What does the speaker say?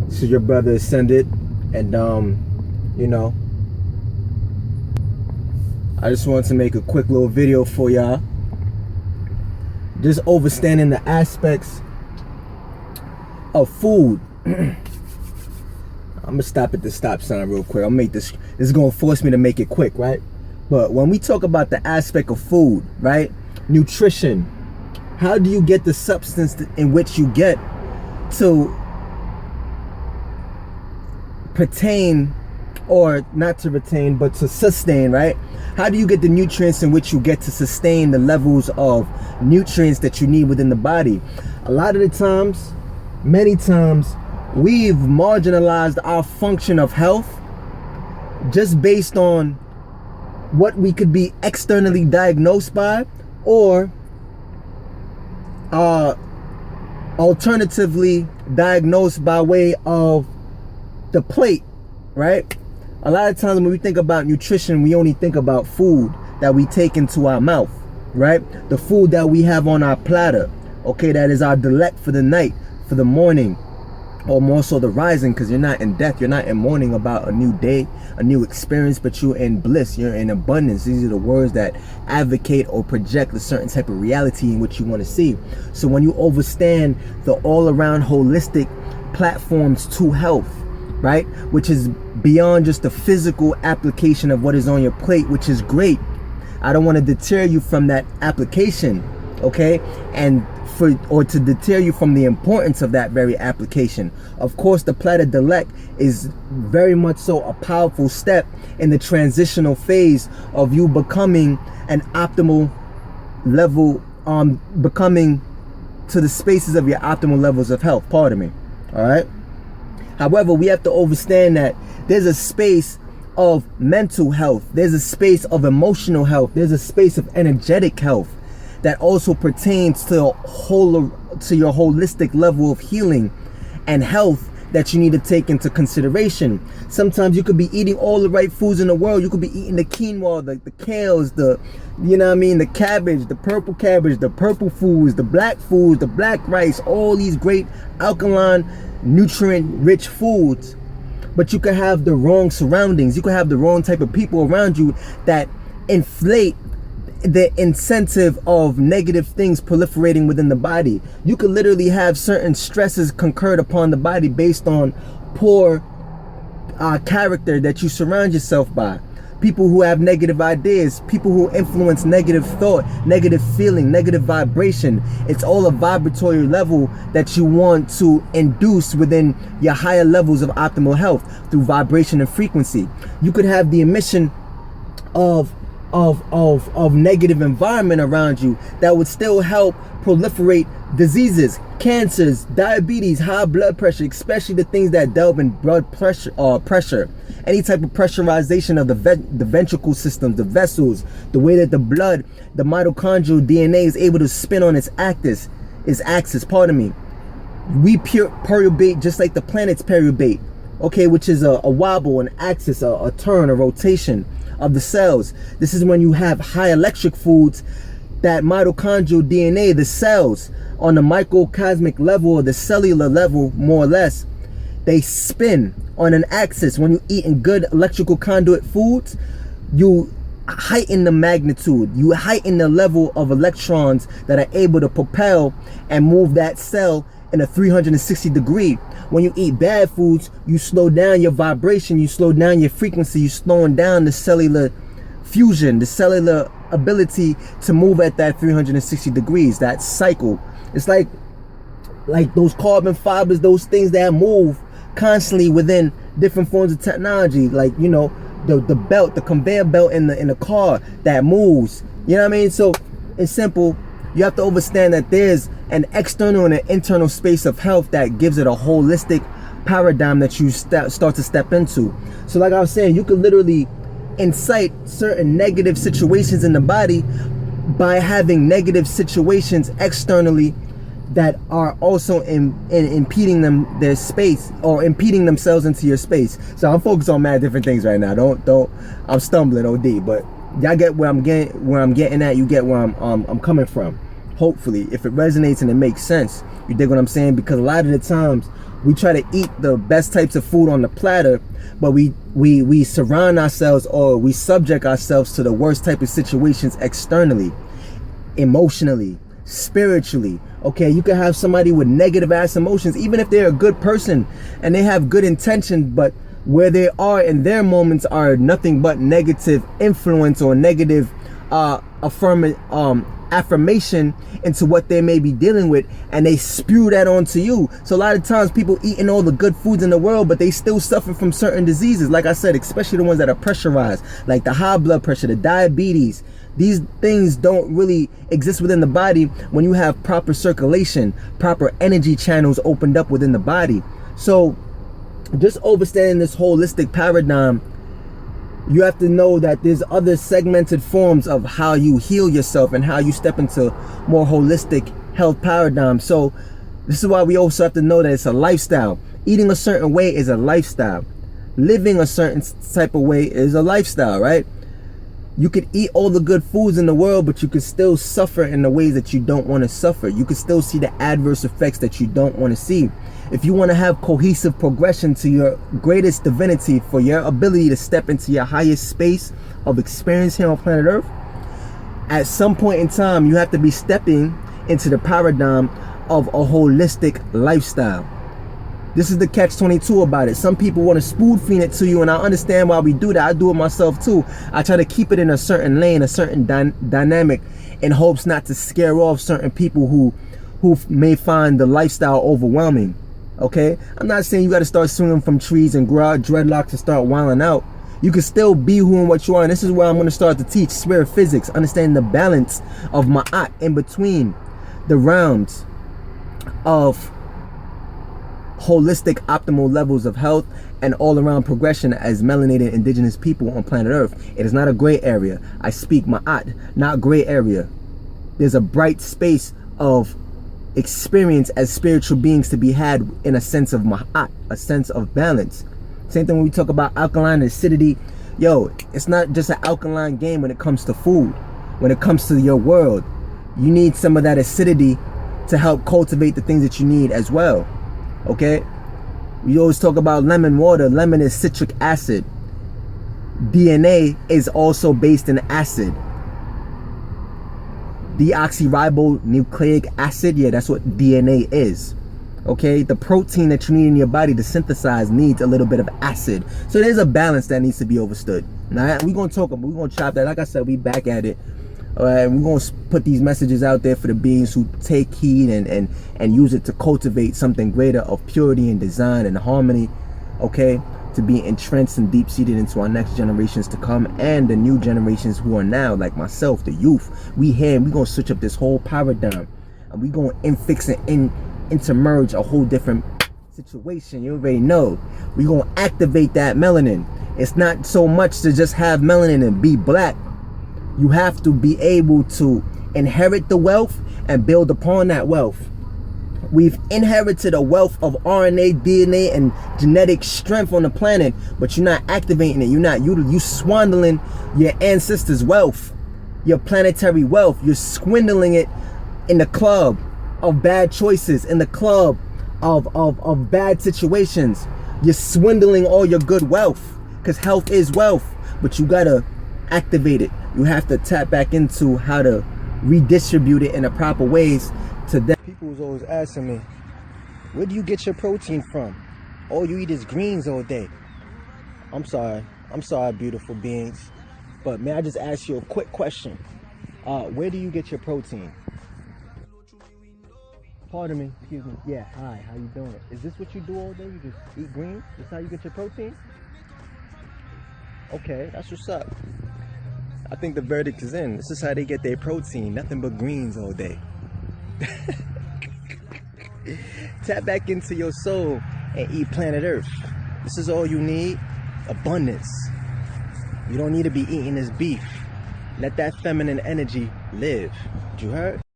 This is your brother Ascended, and you know, I just wanted to make a quick little video for y'all. Just understanding the aspects of food. I'm gonna stop at the stop sign real quick. I'll make this is gonna force me to make it quick, right? But when we talk about the aspect of food, right? Nutrition, how do you get the substance in which you get to pertain, or not to retain, but to sustain, right? How do you get the nutrients in which you get to sustain the levels of nutrients that you need within the body? A lot of the times, many times, we've marginalized our function of health just based on what we could be externally diagnosed by, or alternatively diagnosed by way of the plate, right? A lot of times when we think about nutrition, we only think about food that we take into our mouth, right? The food that we have on our platter, okay? That is our delight for the night, for the morning, or more so the rising, because you're not in death, you're not in mourning about a new day, a new experience, but you're in bliss, you're in abundance. These are the words that advocate or project a certain type of reality in which you want to see. So when you understand the all-around holistic platforms to health, right, which is beyond just the physical application of what is on your plate, which is great. I don't want to deter you from that application, okay, or to deter you from the importance of that very application. Of course, the platter delect is very much so a powerful step in the transitional phase of you becoming an optimal level, becoming to the spaces of your optimal levels of health, pardon me, all right? However, we have to understand that there's a space of mental health, there's a space of emotional health, there's a space of energetic health that also pertains to your holistic level of healing and health that you need to take into consideration. Sometimes you could be eating all the right foods in the world. You could be eating the quinoa, the kales, the cabbage, the purple cabbage, the purple foods, the black rice, all these great alkaline, nutrient-rich foods. But you could have the wrong surroundings. You could have the wrong type of people around you that inflate the incentive of negative things proliferating within the body. You could literally have certain stresses concurred upon the body based on poor character that you surround yourself by. People who have negative ideas, people who influence negative thought, negative feeling, negative vibration. It's all a vibratory level that you want to induce within your higher levels of optimal health through vibration and frequency. You could have the emission of negative environment around you that would still help proliferate diseases, cancers, diabetes, high blood pressure, especially the things that delve in blood pressure, any type of pressurization of the ventricle system, the vessels, the way that the blood, the mitochondrial DNA is able to spin on its axis, we perturbate just like the planets perturbate, okay, which is a wobble, an axis, a turn, a rotation of the cells. This is when you have high electric foods, that mitochondrial DNA, the cells on the microcosmic level or the cellular level, more or less, they spin on an axis. When you eat in good electrical conduit foods, you heighten the magnitude, you heighten the level of electrons that are able to propel and move that cell in a 360 degree. When you eat bad foods, you slow down your vibration, you slow down your frequency, you slowing down the cellular fusion, the cellular ability to move at that 360 degrees, that cycle. It's like those carbon fibers, those things that move constantly within different forms of technology, like, you know, the belt, the conveyor belt in the car that moves. You know what I mean? So it's simple. You have to understand that there's an external and an internal space of health that gives it a holistic paradigm that you start to step into. So like I was saying, you could literally incite certain negative situations in the body by having negative situations externally that are also impeding their space, or impeding themselves into your space. So I'm focused on mad different things right now. Don't I'm stumbling OD, but y'all get where I'm getting at. You get where I'm coming from. Hopefully, if it resonates and it makes sense, you dig what I'm saying? Because a lot of the times We try to eat the best types of food on the platter, but we surround ourselves, or we subject ourselves to the worst type of situations externally, emotionally, spiritually. Okay, you can have somebody with negative ass emotions, even if they're a good person and they have good intention, but where they are in their moments are nothing but negative influence or negative affirmation into what they may be dealing with, and they spew that onto you. So a lot of times people eating all the good foods in the world, but they still suffer from certain diseases, like I said, especially the ones that are pressurized, like the high blood pressure, the diabetes. These things don't really exist within the body when you have proper circulation, proper energy channels opened up within the body. So just understanding this holistic paradigm, you have to know that there's other segmented forms of how you heal yourself and how you step into more holistic health paradigm. So this is why we also have to know that it's a lifestyle. Eating a certain way is a lifestyle. Living a certain type of way is a lifestyle, right? You could eat all the good foods in the world, but you could still suffer in the ways that you don't want to suffer. You could still see the adverse effects that you don't want to see. If you want to have cohesive progression to your greatest divinity, for your ability to step into your highest space of experience here on planet Earth, at some point in time, you have to be stepping into the paradigm of a holistic lifestyle. This is the catch-22 about it. Some people want to spoon feed it to you, and I understand why we do that. I do it myself too. I try to keep it in a certain lane, a certain dynamic, in hopes not to scare off certain people who may find the lifestyle overwhelming. Okay, I'm not saying you got to start swinging from trees and grow out dreadlocks and start wilding out. You can still be who and what you are, and this is where I'm going to start to teach spirit physics, understanding the balance of ma'at in between the realms of holistic optimal levels of health and all-around progression as melanated indigenous people on planet Earth. It is not a gray area. I speak ma'at, not gray area. There's a bright space of experience as spiritual beings to be had in a sense of ma'at, a sense of balance. Same thing when we talk about alkaline acidity. Yo, it's not just an alkaline game when it comes to food. When it comes to your world, you need some of that acidity to help cultivate the things that you need as well. Okay, we always talk about lemon water. Lemon is citric acid. DNA is also based in acid. Deoxyribonucleic acid, yeah, that's what DNA is. Okay, the protein that you need in your body to synthesize needs a little bit of acid. So there's a balance that needs to be understood. Now we're gonna chop that. Like I said, we back at it. All right, we're going to put these messages out there for the beings who take heed and use it to cultivate something greater of purity and design and harmony, okay, to be entrenched and deep-seated into our next generations to come and the new generations who are now, like myself, the youth. We're going to switch up this whole paradigm, and we're going to fix and intermerge a whole different situation. You already know. We're going to activate that melanin. It's not so much to just have melanin and be black. You have to be able to inherit the wealth and build upon that wealth. We've inherited a wealth of RNA, DNA, and genetic strength on the planet, but you're not activating it. You swindling your ancestors' wealth, your planetary wealth. You're swindling it in the club of bad choices, in the club of bad situations. You're swindling all your good wealth, because health is wealth, but you gotta activate it. You have to tap back into how to redistribute it in the proper ways to them. People was always asking me, where do you get your protein from? All you eat is greens all day. I'm sorry, beautiful beings, but may I just ask you a quick question? Where do you get your protein? Pardon me, excuse me. Yeah, hi, how you doing? Is this what you do all day? You just eat greens? That's how you get your protein? Okay, that's what's up. I think the verdict is in. This is how they get their protein. Nothing but greens all day. Tap back into your soul and eat planet Earth. This is all you need. Abundance. You don't need to be eating this beef. Let that feminine energy live. Did you heard?